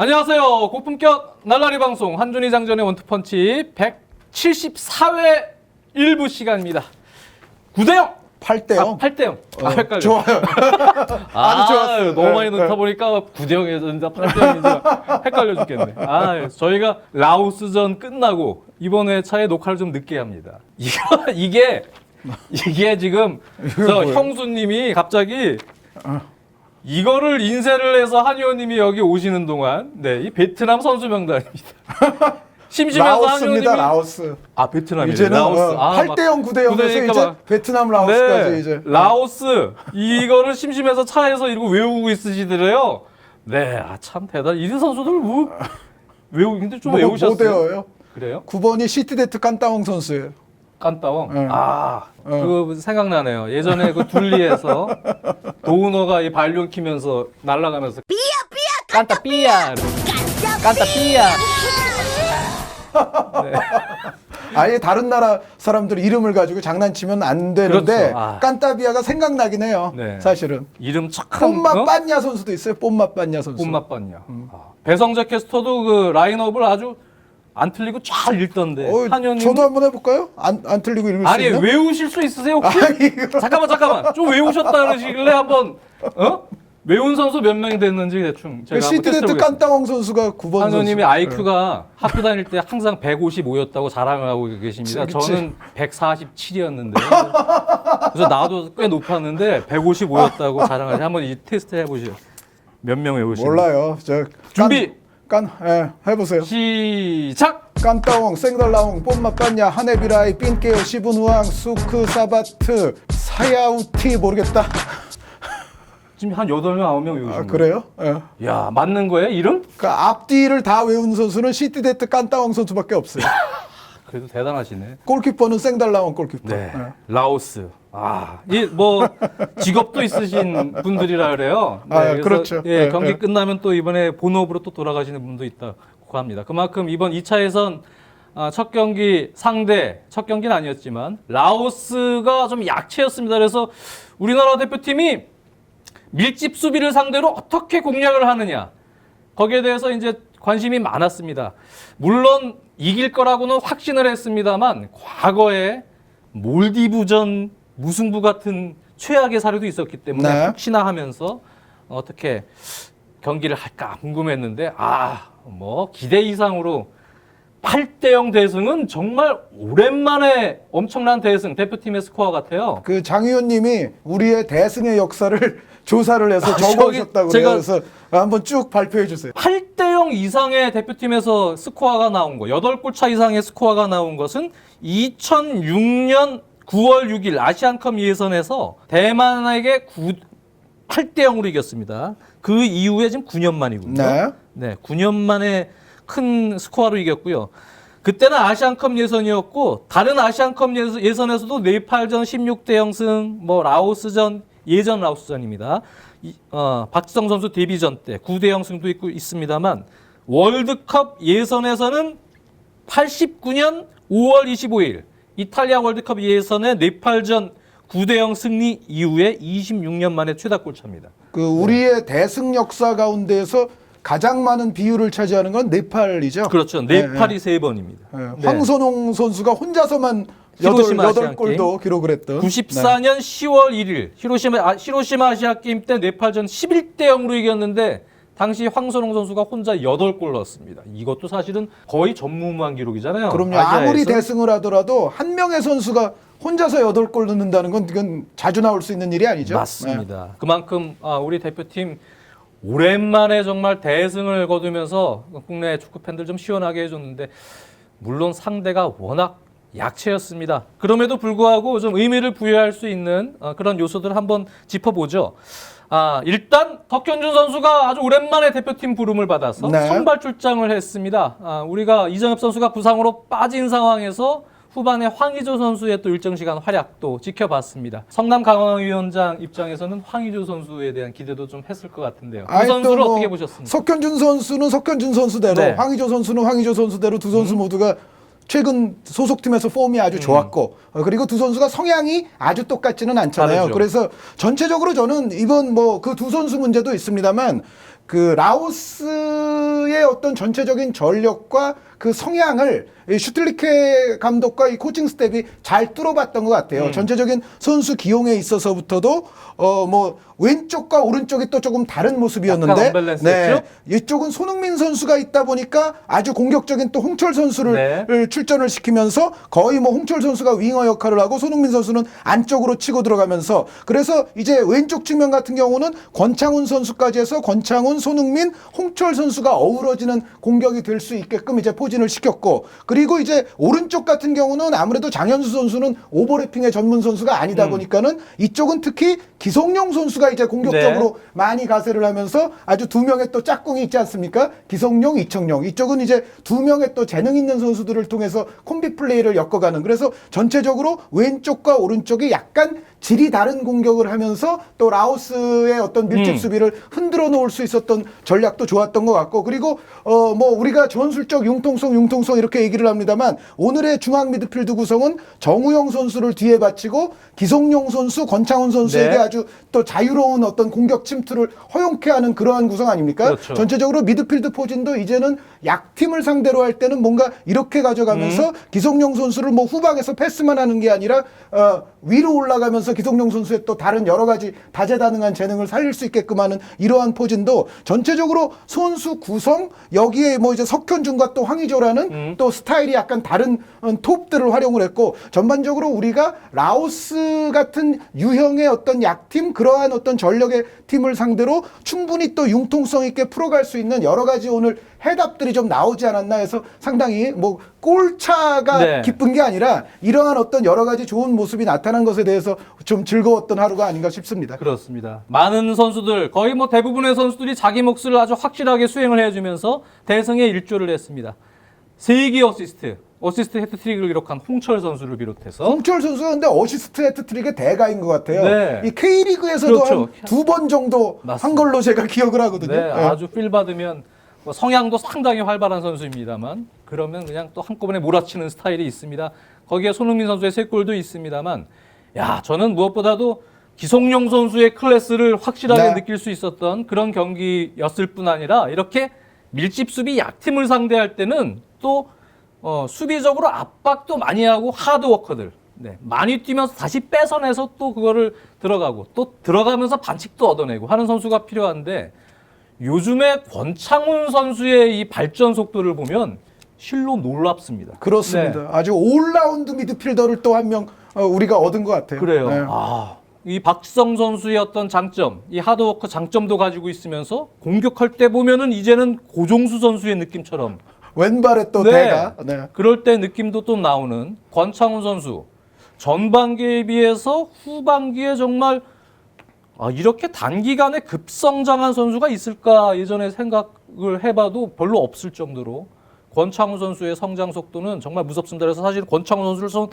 안녕하세요. 고품격 날라리 방송 한준희 장전의 원투펀치 174회 1부 시간입니다. 9대0! 8대0? 8대0. 헷갈려. 좋아요. 아주 좋았어요. 너무 많이 넣다 보니까 9대0에서 8대0인지 헷갈려 죽겠네. 저희가 라오스전 끝나고 이번 회차에 녹화를 좀 늦게 합니다. 이게 지금 저 형수님이 갑자기 이거를 인쇄를 해서 한 의원님이 여기 오시는 동안 이 베트남 선수 명단입니다. 심심해서 한 의원님이 라오스. 베트남이에요. 이제는 라오스. 8대0, 9대0에서 이제 베트남 라오스까지 이제. 라오스 이거를 심심해서 차에서 이러고 외우고 있으시더래요. 참 대단. 이런 선수들 외우는데 좀 외우셨어요? 못 외워요. 그래요? 9번이 시티데트 깐따옹 선수예요. 깐따옹. 그거 생각나네요. 예전에 그 둘리에서 도우너가 이 발륨 키면서 날아가면서 깐따 삐야. 깐따 삐야. 아예 다른 나라 사람들 이름을 가지고 장난치면 안 되는데 그렇죠. 깐따비아가 생각나긴 해요. 사실은. 이름 착한 뽐맛 빠냐 선수도 있어요. 뽐맛 빠냐 선수. 뽐맛 빠냐. 배성재 캐스터도 그 라인업을 아주 안 틀리고 잘 읽던데. 한현님 저도 한번 해볼까요? 안 틀리고 읽을 수 있나? 외우실 수 있으세요 혹시? 잠깐만 좀 외우셨다 그러시길래 한번 외운 선수 몇 명이 됐는지 대충 제가 시티데트 깐따옹 선수가 9번 한현님이 선수. IQ가 학교 다닐 때 항상 155였다고 자랑하고 계십니다. 그치. 저는 147이었는데 그래서 나도 꽤 높았는데 155였다고 자랑하시. 한번 이 테스트 해보시죠. 몇 명 외우시나요? 몰라요. 준비. 해보세요. 시작. 깐따옹, 생달라옹, 뽐맛 빠냐, 하네비라이, 삔케오, 시분후앙, 수크, 사바트, 사야우티 모르겠다. 지금 한 8명, 9명 외우신 거예요? 그래요? 야, 맞는 거예요, 이름? 그러니까 앞뒤를 다 외운 선수는 시티데트 깐따옹 선수밖에 없어요. 그래도 대단하시네. 골키퍼는 생달라옹 골키퍼. 라오스. 직업도 있으신 분들이라 그래요. 그래서 그렇죠. 경기 끝나면 또 이번에 본업으로 또 돌아가시는 분도 있다고 합니다. 그만큼 이번 2차에선 첫 경기 상대, 첫 경기는 아니었지만 라오스가 좀 약체였습니다. 그래서 우리나라 대표팀이 밀집 수비를 상대로 어떻게 공략을 하느냐, 거기에 대해서 이제 관심이 많았습니다. 물론 이길 거라고는 확신을 했습니다만 과거에 몰디브전 무승부 같은 최악의 사례도 있었기 때문에 혹시나 하면서 어떻게 경기를 할까 궁금했는데 기대 이상으로 8대0 대승은 정말 오랜만에 엄청난 대승, 대표팀의 스코어 같아요. 그 장 의원님이 우리의 대승의 역사를 조사를 해서 적어오셨다고 그래요. 그래서 한번 쭉 발표해 주세요. 8대0 이상의 대표팀에서 스코어가 나온 거, 8골 차 이상의 스코어가 나온 것은 2006년 9월 6일 아시안컵 예선에서 대만에게 8대0으로 이겼습니다. 그 이후에 지금 9년 만이군요. 9년 만에 큰 스코어로 이겼고요. 그때는 아시안컵 예선이었고 다른 아시안컵 예선에서도 네팔전 16대0 승, 라오스전, 예전 라오스전입니다. 박지성 선수 데뷔전 때 9대0 승도 있습니다만 월드컵 예선에서는 89년 5월 25일 이탈리아 월드컵 예선의 네팔전 9대0 승리 이후에 26년 만에 최다 골차입니다. 우리의 대승 역사 가운데에서 가장 많은 비율을 차지하는 건 네팔이죠. 그렇죠. 네팔이 3번입니다. 황선홍 선수가 혼자서만 히로시마 8골도 기록을 했던. 94년 10월 1일 히로시마 아시아 게임 때 네팔전 11대0으로 이겼는데 당시 황선홍 선수가 혼자 8골 넣었습니다. 이것도 사실은 거의 전무후무한 기록이잖아요. 그럼요. 아시아에서. 아무리 대승을 하더라도 한 명의 선수가 혼자서 8골 넣는다는 건 이건 자주 나올 수 있는 일이 아니죠. 맞습니다. 그만큼 우리 대표팀 오랜만에 정말 대승을 거두면서 국내 축구 팬들 좀 시원하게 해줬는데 물론 상대가 워낙 약체였습니다. 그럼에도 불구하고 좀 의미를 부여할 수 있는 그런 요소들을 한번 짚어보죠. 일단 석현준 선수가 아주 오랜만에 대표팀 부름을 받아서 선발 출장을 했습니다. 우리가 이정엽 선수가 부상으로 빠진 상황에서 후반에 황의조 선수의 또 일정 시간 활약도 지켜봤습니다. 성남 강화위원장 입장에서는 황의조 선수에 대한 기대도 좀 했을 것 같은데요. 그 선수를 어떻게 보셨습니까? 석현준 선수는 석현준 선수대로, 황의조 선수는 황의조 선수대로 두 선수 모두가 최근 소속팀에서 폼이 아주 좋았고 그리고 두 선수가 성향이 아주 똑같지는 않잖아요. 다르죠. 그래서 전체적으로 저는 이번 뭐 그 두 선수 문제도 있습니다만 그 라오스의 어떤 전체적인 전력과 그 성향을 이 슈틸리케 감독과 이 코칭 스텝이 잘 뚫어봤던 것 같아요. 전체적인 선수 기용에 있어서부터도 뭐 왼쪽과 오른쪽이 또 조금 다른 모습이었는데, 약간 언밸런스였죠? 이쪽은 손흥민 선수가 있다 보니까 아주 공격적인 또 홍철 선수를 출전을 시키면서 거의 뭐 홍철 선수가 윙어 역할을 하고 손흥민 선수는 안쪽으로 치고 들어가면서, 그래서 이제 왼쪽 측면 같은 경우는 권창훈 선수까지 해서 권창훈, 손흥민, 홍철 선수가 어우러지는 공격이 될 수 있게끔 이제 포진을 시켰고, 그리고 이제 오른쪽 같은 경우는 아무래도 장현수 선수는 오버래핑의 전문 선수가 아니다 보니까는 이쪽은 특히 기성용 선수가 이제 공격적으로 많이 가세를 하면서 아주 두 명의 또 짝꿍이 있지 않습니까? 기성용, 이청용. 이쪽은 이제 두 명의 또 재능 있는 선수들을 통해서 콤비 플레이를 엮어가는, 그래서 전체적으로 왼쪽과 오른쪽이 약간 질이 다른 공격을 하면서 또 라오스의 어떤 밀집 수비를 흔들어 놓을 수 있었던 전략도 좋았던 것 같고, 그리고 뭐 우리가 전술적 융통성 이렇게 얘기를 합니다만, 오늘의 중앙 미드필드 구성은 정우영 선수를 뒤에 바치고 기성용 선수, 권창훈 선수에게 아주 또 자유로운 어떤 공격 침투를 허용케 하는 그러한 구성 아닙니까? 그렇죠. 전체적으로 미드필드 포진도 이제는 약팀을 상대로 할 때는 뭔가 이렇게 가져가면서 기성용 선수를 뭐 후방에서 패스만 하는 게 아니라 위로 올라가면서 기성용 선수의 또 다른 여러 가지 다재다능한 재능을 살릴 수 있게끔 하는 이러한 포진도 전체적으로 선수 구성, 여기에 뭐 이제 석현준과 또 황의조라는 또 스타일이 약간 다른 톱들을 활용을 했고, 전반적으로 우리가 라오스 같은 유형의 어떤 약팀, 그러한 어떤 전력의 팀을 상대로 충분히 또 융통성 있게 풀어갈 수 있는 여러 가지 오늘 해답들이 좀 나오지 않았나 해서 상당히 뭐 골차가 기쁜 게 아니라 이러한 어떤 여러 가지 좋은 모습이 나타난 것에 대해서 좀 즐거웠던 하루가 아닌가 싶습니다. 그렇습니다. 많은 선수들, 거의 뭐 대부분의 선수들이 자기 몫을 아주 확실하게 수행을 해주면서 대승에 일조를 했습니다. 3개 어시스트 해트트릭을 기록한 홍철 선수를 비롯해서, 홍철 선수가 근데 어시스트 해트트릭의 대가인 것 같아요. 이 K리그에서도 한 2번 정도 한 걸로 제가 기억을 하거든요. 아주 필 받으면 뭐 성향도 상당히 활발한 선수입니다만, 그러면 그냥 또 한꺼번에 몰아치는 스타일이 있습니다. 거기에 손흥민 선수의 3골도 있습니다만, 저는 무엇보다도 기성용 선수의 클래스를 확실하게 느낄 수 있었던 그런 경기였을 뿐 아니라, 이렇게 밀집 수비 약팀을 상대할 때는 또 수비적으로 압박도 많이 하고 하드워커들 많이 뛰면서 다시 뺏어내서 또 그거를 들어가고 또 들어가면서 반칙도 얻어내고 하는 선수가 필요한데, 요즘에 권창훈 선수의 이 발전 속도를 보면 실로 놀랍습니다. 그렇습니다. 아주 올라운드 미드필더를 또 한 명 우리가 얻은 것 같아요. 그래요. 이 박지성 선수의 어떤 장점, 이 하드워커 장점도 가지고 있으면서 공격할 때 보면은 이제는 고종수 선수의 느낌처럼 왼발에 또 대가. 그럴 때 느낌도 또 나오는 권창훈 선수. 전반기에 비해서 후반기에 정말 이렇게 단기간에 급성장한 선수가 있을까 예전에 생각을 해봐도 별로 없을 정도로 권창훈 선수의 성장 속도는 정말 무섭습니다. 그래서 사실 권창훈 선수를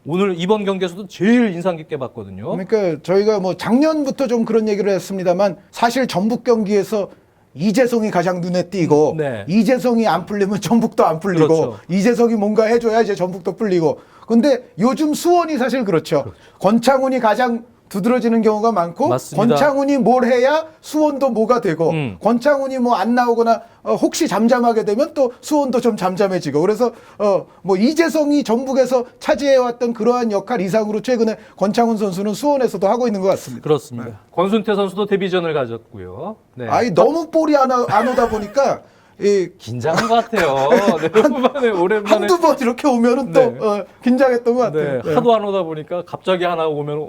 오늘 이번 경기에서도 제일 인상 깊게 봤거든요. 그러니까 저희가 뭐 작년부터 좀 그런 얘기를 했습니다만, 사실 전북 경기에서 이재성이 가장 눈에 띄고 이재성이 안 풀리면 전북도 안 풀리고 이재성이 뭔가 해줘야 이제 전북도 풀리고. 근데 요즘 수원이 사실 그렇죠. 권창훈이 가장 두드러지는 경우가 많고, 권창훈이 뭘 해야 수원도 뭐가 되고, 권창훈이 뭐 안 나오거나 혹시 잠잠하게 되면 또 수원도 좀 잠잠해지고, 그래서 뭐 이재성이 전북에서 차지해왔던 그러한 역할 이상으로 최근에 권창훈 선수는 수원에서도 하고 있는 것 같습니다. 그렇습니다. 권순태 선수도 데뷔전을 가졌고요. 너무 볼이 안 오다 보니까 긴장한 것 같아요. 오랜만에 한두 번 이렇게 오면은 또 긴장했던 것 같아요. 하도 안 오다 보니까 갑자기 하나 오면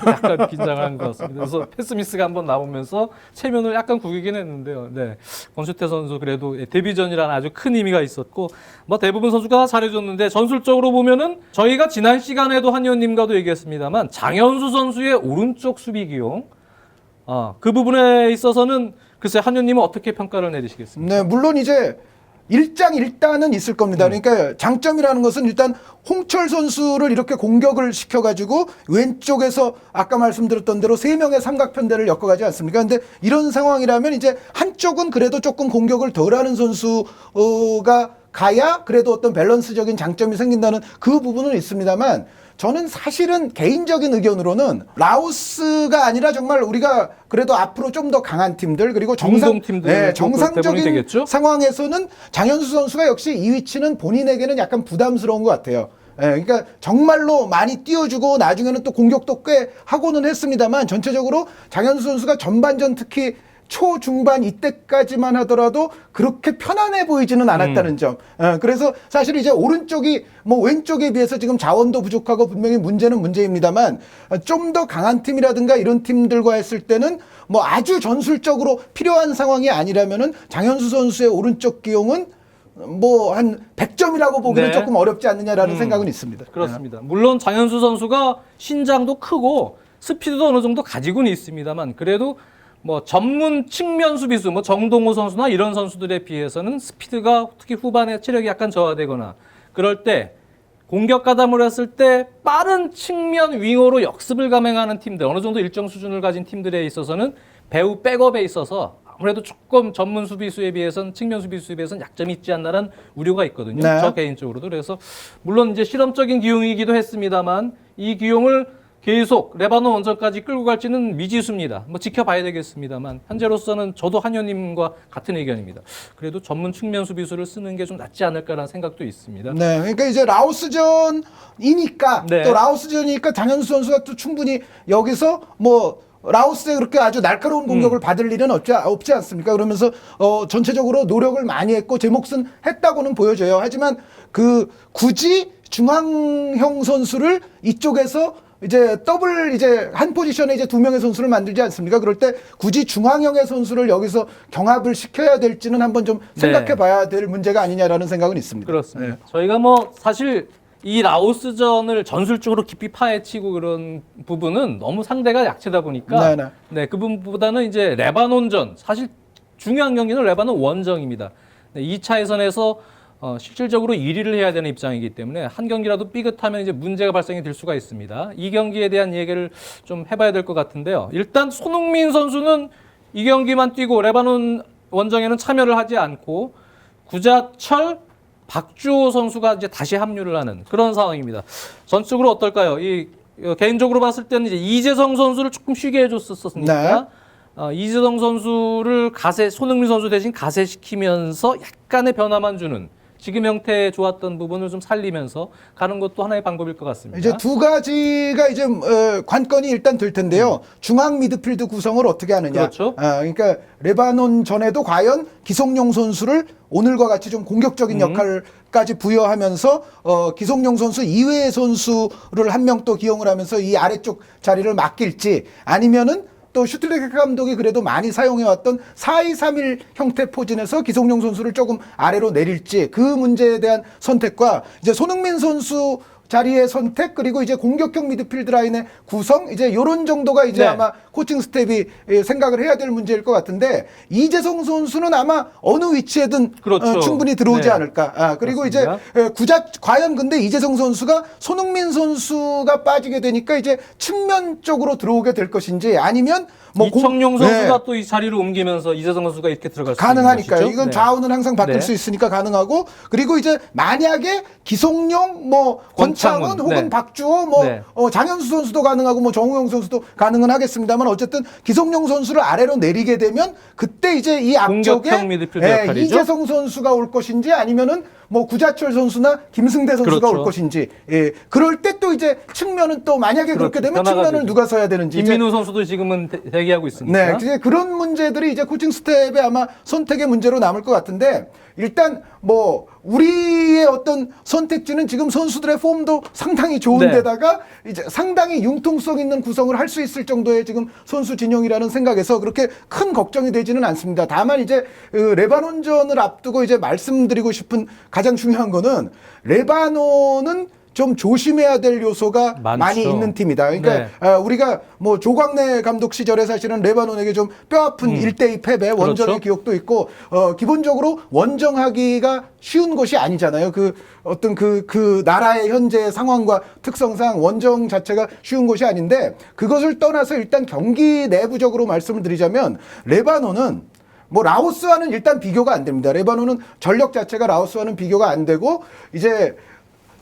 약간 긴장한 것 같습니다. 그래서 패스미스가 한번 나오면서 체면을 약간 구기긴 했는데요. 권순태 선수 그래도 데뷔전이라는 아주 큰 의미가 있었고, 뭐 대부분 선수가 잘해줬는데, 전술적으로 보면은 저희가 지난 시간에도 한 의원님과도 얘기했습니다만, 장현수 선수의 오른쪽 수비 기용, 그 부분에 있어서는 글쎄 한 의원님은 어떻게 평가를 내리시겠습니까? 물론 이제 일장일단은 있을 겁니다. 그러니까 장점이라는 것은 일단 홍철 선수를 이렇게 공격을 시켜가지고 왼쪽에서 아까 말씀드렸던 대로 3명의 삼각편대를 엮어가지 않습니까? 근데 이런 상황이라면 이제 한쪽은 그래도 조금 공격을 덜하는 선수가 가야 그래도 어떤 밸런스적인 장점이 생긴다는 그 부분은 있습니다만 저는 사실은 개인적인 의견으로는 라오스가 아니라 정말 우리가 그래도 앞으로 좀 더 강한 팀들 그리고 팀들 정상적인 상황에서는 장현수 선수가 역시 이 위치는 본인에게는 약간 부담스러운 것 같아요. 그러니까 정말로 많이 띄워주고 나중에는 또 공격도 꽤 하고는 했습니다만 전체적으로 장현수 선수가 전반전 특히 초중반 이때까지만 하더라도 그렇게 편안해 보이지는 않았다는 점. 그래서 사실 이제 오른쪽이 뭐 왼쪽에 비해서 지금 자원도 부족하고 분명히 문제는 문제입니다만 좀 더 강한 팀이라든가 이런 팀들과 했을 때는 뭐 아주 전술적으로 필요한 상황이 아니라면은 장현수 선수의 오른쪽 기용은 뭐 한 100점이라고 보기는 조금 어렵지 않느냐라는 생각은 있습니다. 그렇습니다. 물론 장현수 선수가 신장도 크고 스피드도 어느 정도 가지고는 있습니다만 그래도 뭐 전문 측면 수비수 뭐 정동호 선수나 이런 선수들에 비해서는 스피드가 특히 후반에 체력이 약간 저하되거나 그럴 때 공격 가담을 했을 때 빠른 측면 윙어로 역습을 감행하는 팀들 어느 정도 일정 수준을 가진 팀들에 있어서는 배우 백업에 있어서 아무래도 조금 전문 수비수에 비해서는 측면 수비수에 비해서는 약점이 있지 않나라는 우려가 있거든요. 네. 저 개인적으로도. 그래서 물론 이제 실험적인 기용이기도 했습니다만 이 기용을 계속 레바논 원정까지 끌고 갈지는 미지수입니다. 뭐 지켜봐야 되겠습니다만 현재로서는 저도 한현님과 같은 의견입니다. 그래도 전문 측면 수비수를 쓰는 게 좀 낫지 않을까라는 생각도 있습니다. 네, 그러니까 이제 라오스전이니까 또 라오스전이니까 장현수 선수가 또 충분히 여기서 뭐 라오스에 그렇게 아주 날카로운 공격을 받을 일은 없지 않습니까? 그러면서 전체적으로 노력을 많이 했고 제 몫은 했다고는 보여져요. 하지만 그 굳이 중앙형 선수를 이쪽에서 이제 더블 이제 한 포지션에 이제 두 명의 선수를 만들지 않습니까? 그럴 때 굳이 중앙형의 선수를 여기서 경합을 시켜야 될지는 한번 좀 생각해 봐야 될 문제가 아니냐라는 생각은 있습니다. 그렇습니다. 저희가 뭐 사실 이 라오스전을 전술적으로 깊이 파헤치고 그런 부분은 너무 상대가 약체다 보니까 네, 그 부분보다는 이제 레바논전 사실 중요한 경기는 레바논 원정입니다. 네, 2차 예선에서 실질적으로 1위를 해야 되는 입장이기 때문에 한 경기라도 삐끗하면 이제 문제가 발생이 될 수가 있습니다. 이 경기에 대한 얘기를 좀 해봐야 될 것 같은데요. 일단 손흥민 선수는 이 경기만 뛰고 레바논 원정에는 참여를 하지 않고 구자철, 박주호 선수가 이제 다시 합류를 하는 그런 상황입니다. 전적으로 어떨까요? 개인적으로 봤을 때는 이제 이재성 선수를 조금 쉬게 해줬었으니까 이재성 선수를 손흥민 선수 대신 가세시키면서 약간의 변화만 주는 지금 형태에 좋았던 부분을 좀 살리면서 가는 것도 하나의 방법일 것 같습니다. 이제 두 가지가 이제 관건이 일단 될 텐데요. 중앙 미드필드 구성을 어떻게 하느냐. 그렇죠. 그러니까 레바논 전에도 과연 기성용 선수를 오늘과 같이 좀 공격적인 역할까지 부여하면서 기성용 선수 이외의 선수를 한 명 또 기용을 하면서 이 아래쪽 자리를 맡길지 아니면은 또 슈틸레케 감독이 그래도 많이 사용해왔던 4-2-3-1 형태 포진에서 기성용 선수를 조금 아래로 내릴지 그 문제에 대한 선택과 이제 손흥민 선수 자리의 선택 그리고 이제 공격형 미드필드 라인의 구성 이제 요런 정도가 이제 아마 코칭 스텝이 생각을 해야 될 문제일 것 같은데 이재성 선수는 아마 어느 위치에든 충분히 들어오지 않을까. 그리고 그렇습니다. 이제 과연 근데 이재성 선수가 손흥민 선수가 빠지게 되니까 이제 측면 쪽으로 들어오게 될 것인지 아니면 뭐 이청용 선수가 또 이 자리를 옮기면서 이재성 선수가 이렇게 들어갈 수 가능하니까요. 이건 좌우는 항상 바꿀 수 있으니까 가능하고 그리고 이제 만약에 기성용 뭐 권창훈 혹은 박주호 뭐 장현수 선수도 가능하고 뭐 정우영 선수도 가능은 하겠습니다만 어쨌든 기성용 선수를 아래로 내리게 되면 그때 이제 이 앞쪽에 이재성 선수가 올 것인지 아니면은 뭐 구자철 선수나 김승대 선수가 올 것인지 그럴 때 또 이제 측면은 또 만약에 그렇게 되면 측면을 누가 서야 되는지 김민우 선수도 지금은 대기하고 있으니까 이제 그런 문제들이 이제 코칭 스텝의 아마 선택의 문제로 남을 것 같은데 일단 뭐 우리의 어떤 선택지는 지금 선수들의 폼도 상당히 좋은데다가 이제 상당히 융통성 있는 구성을 할 수 있을 정도의 지금 선수 진영이라는 생각에서 그렇게 큰 걱정이 되지는 않습니다. 다만 이제 레바논전을 앞두고 이제 말씀드리고 싶은 가장 중요한 거는 레바논은 좀 조심해야 될 요소가 많이 있는 팀이다. 그러니까 우리가 뭐 조광래 감독 시절에 사실은 레바논에게 좀 뼈아픈 1대2 패배 원정의 기억도 있고 기본적으로 원정하기가 쉬운 것이 아니잖아요. 어떤 그 나라의 현재 상황과 특성상 원정 자체가 쉬운 것이 아닌데 그것을 떠나서 일단 경기 내부적으로 말씀을 드리자면 레바논은 뭐 라오스와는 일단 비교가 안 됩니다. 레바논은 전력 자체가 라오스와는 비교가 안 되고 이제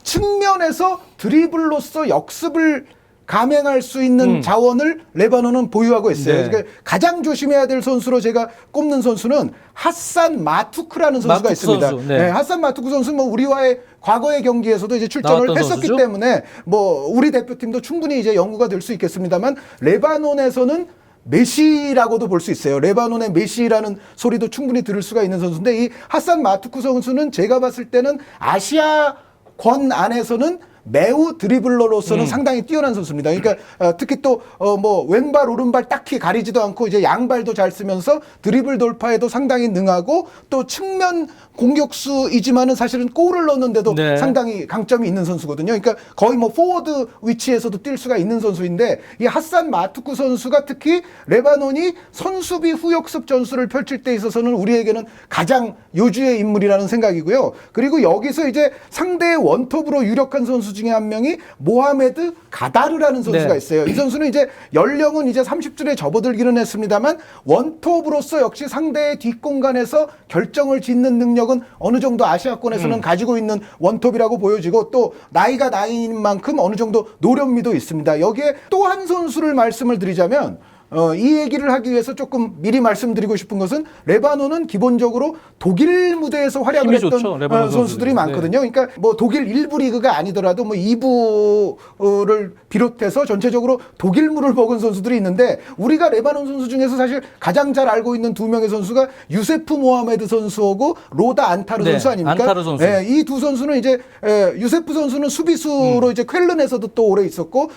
측면에서 드리블로서 역습을 감행할 수 있는 자원을 레바논은 보유하고 있어요. 네. 그러니까 가장 조심해야 될 선수로 제가 꼽는 선수는 하산 마투크라는 선수가 마투크 있습니다. 선수, 네. 하산 마투크 선수는 뭐 우리와의 과거의 경기에서도 이제 출전을 나왔던 했었기 선수죠? 때문에 뭐 우리 대표팀도 충분히 이제 연구가 될 수 있겠습니다만 레바논에서는 메시라고도 볼 수 있어요. 레바논의 메시라는 소리도 충분히 들을 수가 있는 선수인데 이 하산 마투크 선수는 제가 봤을 때는 아시아권 안에서는 매우 드리블러로서는 상당히 뛰어난 선수입니다. 그러니까 특히 또 뭐 왼발 오른발 딱히 가리지도 않고 이제 양발도 잘 쓰면서 드리블 돌파에도 상당히 능하고 또 측면 공격수이지만은 사실은 골을 넣는데도 네. 상당히 강점이 있는 선수거든요. 그러니까 거의 뭐 포워드 위치에서도 뛸 수가 있는 선수인데 이 하산 마투크 선수가 특히 레바논이 선수비 후역습 전술을 펼칠 때 있어서는 우리에게는 가장 요주의 인물이라는 생각이고요. 그리고 여기서 이제 상대의 원톱으로 유력한 선수 중에 한 명이 모하메드 가다르라는 선수가 네. 있어요. 이 선수는 이제 연령은 이제 30줄에 접어들기는 했습니다만 원톱으로서 역시 상대의 뒷공간에서 결정을 짓는 능력은 어느 정도 아시아권에서는 가지고 있는 원톱이라고 보여지고 또 나이가 나이인 만큼 어느 정도 노련미도 있습니다. 여기에 또 한 선수를 말씀을 드리자면 이 얘기를 하기 위해서 조금 미리 말씀드리고 싶은 것은 레바논은 기본적으로 독일 무대에서 활약을 힘이 했던 좋죠, 레바논 선수들이 선수들이. 많거든요. 그러니까 뭐 독일 1부 리그가 아니더라도 뭐 2부를 비롯해서 전체적으로 독일물을 먹은 선수들이 있는데 우리가 레바논 선수 중에서 사실 가장 잘 알고 있는 두 명의 선수가 유세프 모하메드 선수하고 로다 안타르 네, 선수 아닙니까? 안타르 선수. 네, 이 두 선수는 이제 유세프 선수는 수비수로 이제 쾰른에서도 또 오래 있었고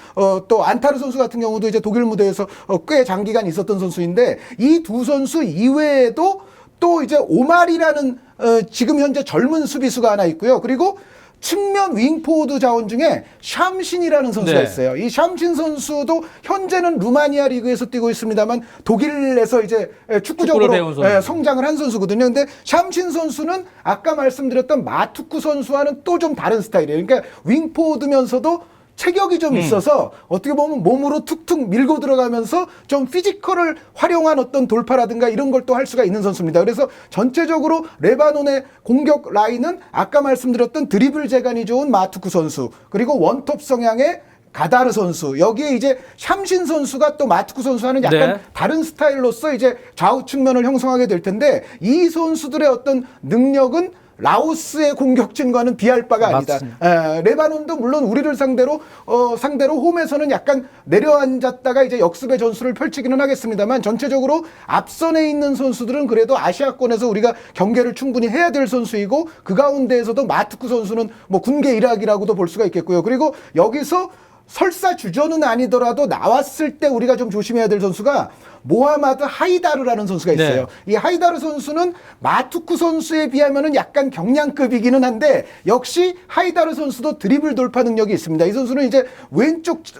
또 안타르 선수 같은 경우도 이제 독일 무대에서 꽤 장기간 있었던 선수인데 이 두 선수 이외에도 또 이제 오말이라는 지금 현재 젊은 수비수가 하나 있고요. 그리고 측면 윙포워드 자원 중에 샴신이라는 선수가 네. 있어요. 이 샴신 선수도 현재는 루마니아 리그에서 뛰고 있습니다만 독일에서 이제 축구적으로 축구를 배운 선수. 성장을 한 선수거든요. 근데 샴신 선수는 아까 말씀드렸던 마투크 선수와는 또 좀 다른 스타일이에요. 그러니까 윙포워드면서도 체격이 좀 있어서 어떻게 보면 몸으로 툭툭 밀고 들어가면서 좀 피지컬을 활용한 어떤 돌파라든가 이런 걸 또 할 수가 있는 선수입니다. 그래서 전체적으로 레바논의 공격 라인은 아까 말씀드렸던 드리블 재간이 좋은 마투크 선수 그리고 원톱 성향의 가다르 선수 여기에 이제 샴신 선수가 또 마투크 선수와는 약간 네. 다른 스타일로서 이제 좌우 측면을 형성하게 될 텐데 이 선수들의 어떤 능력은 라오스의 공격진과는 비할 바가 아니다. 레바논도 물론 우리를 상대로 홈에서는 약간 내려앉았다가 이제 역습의 전술을 펼치기는 하겠습니다만 전체적으로 앞선에 있는 선수들은 그래도 아시아권에서 우리가 경계를 충분히 해야 될 선수이고 그 가운데에서도 마투크 선수는 뭐 군계 일학이라고도 볼 수가 있겠고요. 그리고 여기서 설사 주전은 아니더라도 나왔을 때 우리가 좀 조심해야 될 선수가 모하마드 하이다르라는 선수가 있어요. 네. 이 하이다르 선수는 마투크 선수에 비하면은 약간 경량급이기는 한데 역시 하이다르 선수도 드리블 돌파 능력이 있습니다. 이 선수는 이제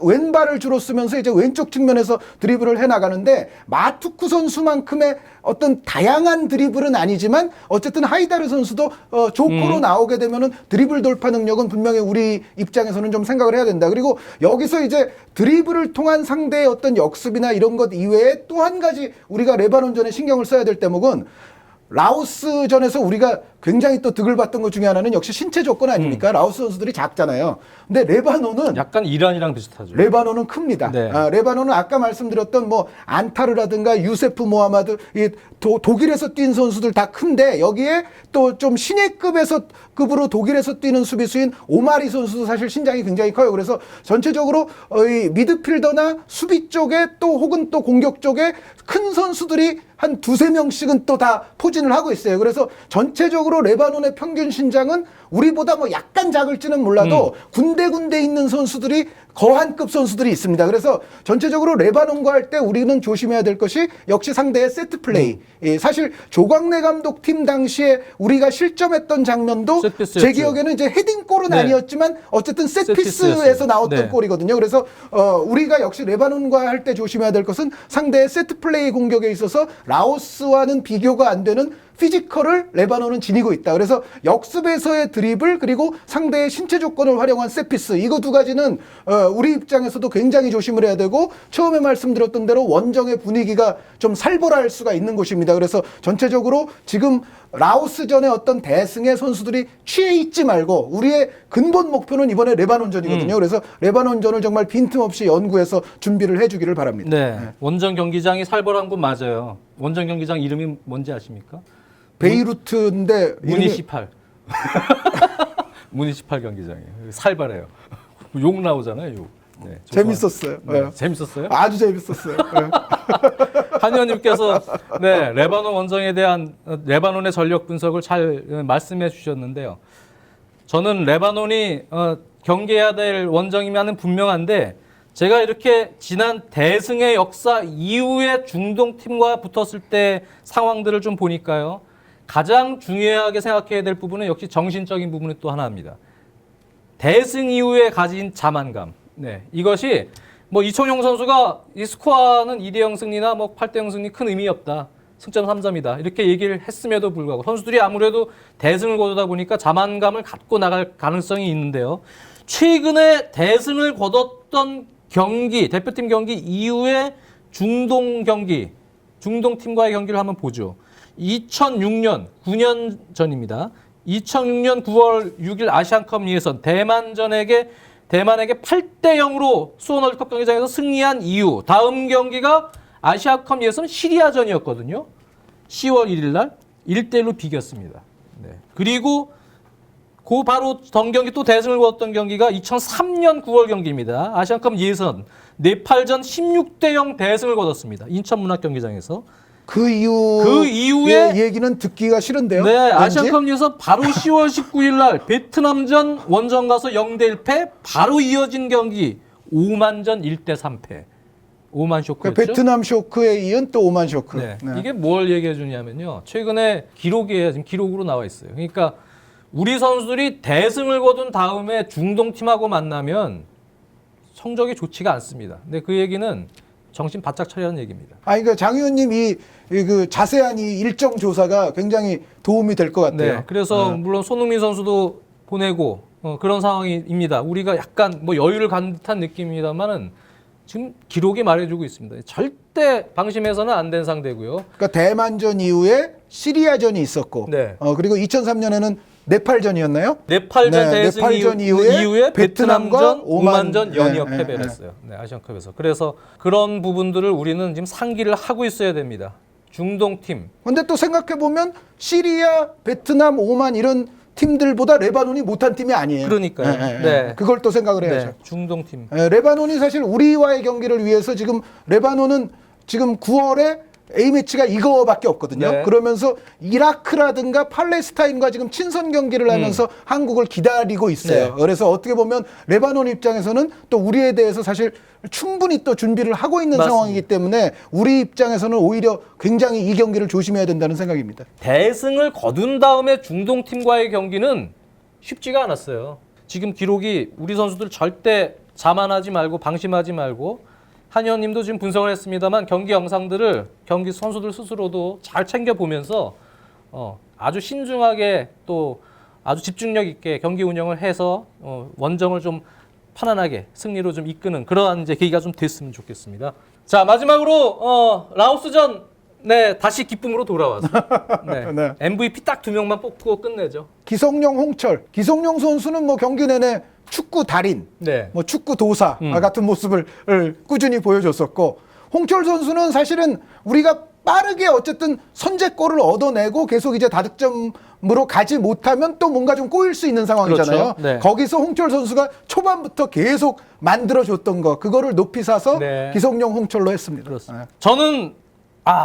왼발을 주로 쓰면서 이제 왼쪽 측면에서 드리블을 해 나가는데 마투크 선수만큼의 어떤 다양한 드리블은 아니지만 어쨌든 하이다르 선수도 조커로 나오게 되면은 드리블 돌파 능력은 분명히 우리 입장에서는 좀 생각을 해야 된다. 그리고 여기서 이제 드리블을 통한 상대의 어떤 역습이나 이런 것 이외에 또 한 가지 우리가 레바논전에 신경을 써야 될 대목은 라오스전에서 우리가 굉장히 또 득을 봤던 것 중에 하나는 역시 신체 조건 아닙니까? 라오스 선수들이 작잖아요. 근데 레바논은 약간 이란이랑 비슷하죠. 레바논은 큽니다. 네. 레바논은 아까 말씀드렸던 뭐 안타르라든가 유세프 모하마드 이 독일에서 뛴 선수들 다 큰데 여기에 또 좀 신예급으로 독일에서 뛰는 수비수인 오마리 선수도 사실 신장이 굉장히 커요. 그래서 전체적으로 이 미드필더나 수비 쪽에 또 혹은 또 공격 쪽에 큰 선수들이 한 두세 명씩은 또 다 포진을 하고 있어요. 그래서 전체적으로 레바논의 평균 신장은 우리보다 뭐 약간 작을지는 몰라도 군데군데 있는 선수들이 거한급 선수들이 있습니다. 그래서 전체적으로 레바논과 할 때 우리는 조심해야 될 것이 역시 상대의 세트 플레이. 사실 조광래 감독 팀 당시에 우리가 실점했던 장면도 세트피스였죠. 제 기억에는 이제 헤딩골은 네. 아니었지만 어쨌든 세트피스에서 세트피스였어요. 나왔던 네. 골이거든요. 그래서 우리가 역시 레바논과 할 때 조심해야 될 것은 상대의 세트 플레이 공격에 있어서 라오스와는 비교가 안 되는 피지컬을 레바논은 지니고 있다. 그래서 역습에서의 드리블 그리고 상대의 신체 조건을 활용한 세피스 이거 두 가지는 우리 입장에서도 굉장히 조심을 해야 되고 처음에 말씀드렸던 대로 원정의 분위기가 좀 살벌할 수가 있는 곳입니다. 그래서 전체적으로 지금 라오스전의 어떤 대승에 선수들이 취해 있지 말고 우리의 근본 목표는 이번에 레바논전이거든요. 그래서 레바논전을 정말 빈틈없이 연구해서 준비를 해주기를 바랍니다. 네. 원정 경기장이 살벌한 곳 맞아요. 원정 경기장 이름이 뭔지 아십니까? 베이루트인데 무니시팔. 무니시팔 경기장이에요. 살벌해요. 욕 나오잖아요. 욕. 네, 재밌었어요. 네. 재밌었어요? 아주 재밌었어요. 네. 한 의원님께서 네, 레바논 원정에 대한 레바논의 전력 분석을 잘 말씀해 주셨는데요. 저는 레바논이 경계해야 될 원정이면은 분명한데 제가 이렇게 지난 대승의 역사 이후에 중동 팀과 붙었을 때 상황들을 좀 보니까요. 가장 중요하게 생각해야 될 부분은 역시 정신적인 부분이 또 하나입니다. 대승 이후에 가진 자만감. 네, 이것이 뭐 이청용 선수가 이 스코어는 2대0 승리나 뭐 8대0 승리 큰 의미 없다. 승점 3점이다. 이렇게 얘기를 했음에도 불구하고 선수들이 아무래도 대승을 거두다 보니까 자만감을 갖고 나갈 가능성이 있는데요. 최근에 대승을 거뒀던 경기, 대표팀 경기 이후에 중동 경기, 중동 팀과의 경기를 한번 보죠. 2006년, 9년 전입니다. 2006년 9월 6일 아시안컵 예선 대만에게 8대0으로 수원 월드컵 경기장에서 승리한 이후 다음 경기가 아시아컵 예선 시리아전이었거든요. 10월 1일 날 1대1로 비겼습니다. 네. 그리고 그 바로 전 경기 또 대승을 거뒀던 경기가 2003년 9월 경기입니다. 아시안컵 예선 네팔전 16대0 대승을 거뒀습니다. 인천 문학경기장에서. 그 이후에 얘기는 듣기가 싫은데요. 네, 아시안컵 예선 바로 10월 19일 날 베트남전 원정 가서 0대1 패, 바로 이어진 경기 오만전 1대 3패. 오만 쇼크였죠. 그러니까 베트남 쇼크에 이은 또 오만 쇼크. 네. 이게 뭘 얘기해 주냐면요. 최근에 기록에 지금 기록으로 나와 있어요. 그러니까 우리 선수들이 대승을 거둔 다음에 중동 팀하고 만나면 성적이 좋지가 않습니다. 근데 그 얘기는 정신 바짝 차리라는 얘기입니다. 그러니까 장 의원님 그 자세한 이 일정 조사가 굉장히 도움이 될 것 같아요. 네, 그래서 물론 손흥민 선수도 보내고 그런 상황입니다. 우리가 약간 뭐 여유를 갖는 듯한 느낌입니다만은 지금 기록이 말해주고 있습니다. 절대 방심해서는 안 된 상대고요. 그러니까 대만전 이후에 시리아전이 있었고, 네. 그리고 2003년에는 네팔전이었나요? 네팔전 대승 네팔전 이후에 베트남전, 오만전 연이어 네, 패배를 했어요. 네, 아시안컵에서. 그래서 그런 부분들을 우리는 지금 상기를 하고 있어야 됩니다. 중동 팀. 근데 또 생각해 보면 시리아, 베트남, 오만 이런 팀들보다 레바논이 못한 팀이 아니에요. 그러니까요. 네. 그걸 또 생각을 해야죠. 네, 중동 팀. 레바논이 사실 우리와의 경기를 위해서 지금 레바논은 지금 9월에 A매치가 이거밖에 없거든요. 네. 그러면서 이라크라든가 팔레스타인과 지금 친선 경기를 하면서 한국을 기다리고 있어요. 네. 그래서 어떻게 보면 레바논 입장에서는 또 우리에 대해서 사실 충분히 또 준비를 하고 있는 맞습니다. 상황이기 때문에 우리 입장에서는 오히려 굉장히 이 경기를 조심해야 된다는 생각입니다. 대승을 거둔 다음에 중동 팀과의 경기는 쉽지가 않았어요. 지금 기록이 우리 선수들 절대 자만하지 말고 방심하지 말고 한 의원님도 지금 분석을 했습니다만 경기 영상들을 경기 선수들 스스로도 잘 챙겨보면서 아주 신중하게 또 아주 집중력 있게 경기 운영을 해서 원정을 좀 편안하게 승리로 좀 이끄는 그러한 이제 계기가 좀 됐으면 좋겠습니다. 자, 마지막으로 라오스전 네, 다시 기쁨으로 돌아와서 네. 네. MVP 딱 2명만 뽑고 끝내죠. 기성용, 홍철. 기성용 선수는 뭐 경기 내내 축구 달인, 네. 뭐 축구 도사 같은 모습을 꾸준히 보여줬었고, 홍철 선수는 사실은 우리가 빠르게 어쨌든 선제골을 얻어내고 계속 이제 다득점으로 가지 못하면 또 뭔가 좀 꼬일 수 있는 상황이잖아요. 그렇죠. 네. 거기서 홍철 선수가 초반부터 계속 만들어줬던 거, 그거를 높이 사서 네. 기성용, 홍철로 했습니다. 그렇습니다. 저는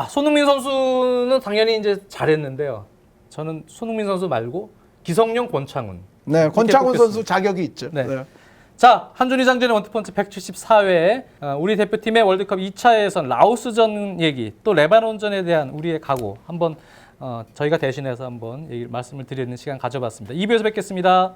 손흥민 선수는 당연히 이제 잘했는데요. 저는 손흥민 선수 말고 기성용, 권창훈. 네, 권창훈 뽑겠습니다. 선수 자격이 있죠. 네. 네. 자, 한준희 장전의 원투펀치 174회 우리 대표팀의 월드컵 2차 예선 라오스전 얘기 또 레바논전에 대한 우리의 각오 한번 저희가 대신해서 한번 말씀을 드리는 시간 가져봤습니다. 2부에서 뵙겠습니다.